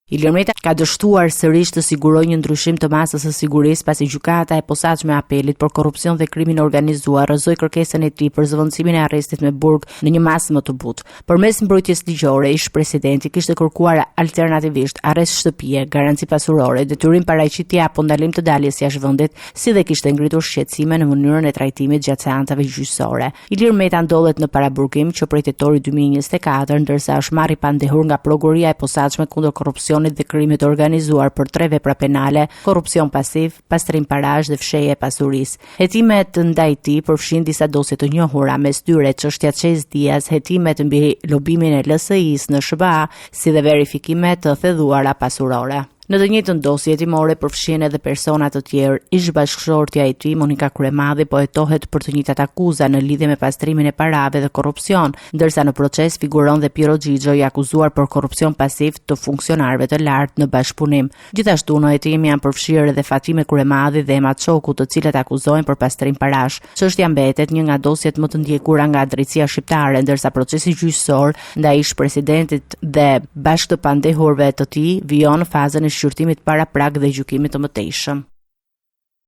Ilir Meta ka dështuar sërish të sigurojë një ndryshim të masës së sigurisë pasi gjykata e posaçme e apelit për korrupsion dhe krimin organizuar rrëzoi kërkesën e tij për zëvendësimin e arrestit me burg në një masë më të butë. Përmes mbrojtjes ligjore, ish presidenti kishte kërkuar alternativisht arrest shtëpie, garanci pasurore, detyrim paraqitje apo ndalim të daljes jashtë vendit, si dhe kishte ngritur shqetësime në mënyrën e trajtimit gjatë seancave gjyqësore. Ilir Meta ndodhet në paraburgim që prej tetorit 2024, ndërsa është marrë i pandehur nga prokuroria e posaçme kundër korrupsionit dhe krimit organizuar për 3 vepra penale, korrupsion pasiv, pastrim parash dhe fshehje e pasurisë. Hetimet ndaj tij përfshin disa dosje të njohura, mes tyre çështja Çez Diaz, hetimet mbi lobimin e LSI-s në SBA, si dhe verifikime të thedhuara pasurore. Në të njëjtën dosje hetimore përfshin edhe persona të tjerë. Ish bashkëshortja e tij, Monika Kryemadhi, po hetohet për të njëjtat akuza në lidhje me pastrimin e parave dhe korrupsion, ndërsa në proces figuron dhe Piero Xhixho, i akuzuar për korrupsion pasiv të funksionarëve të lartë në bashkëpunim. Gjithashtu në hetim janë përfshirë edhe Fatime Kryemadhi dhe Ema Çoku, të cilët akuzohen për pastrim parash. Çështja mbetet një nga dosjet më të ndjekura nga drejtësia shqiptare, ndërsa procesi gjyqësor ndaj ish presidentit dhe bashkë të pandehurve të tij vijon në fazën e shqyrtimit para prag dhe gjykimit të mëtejshëm.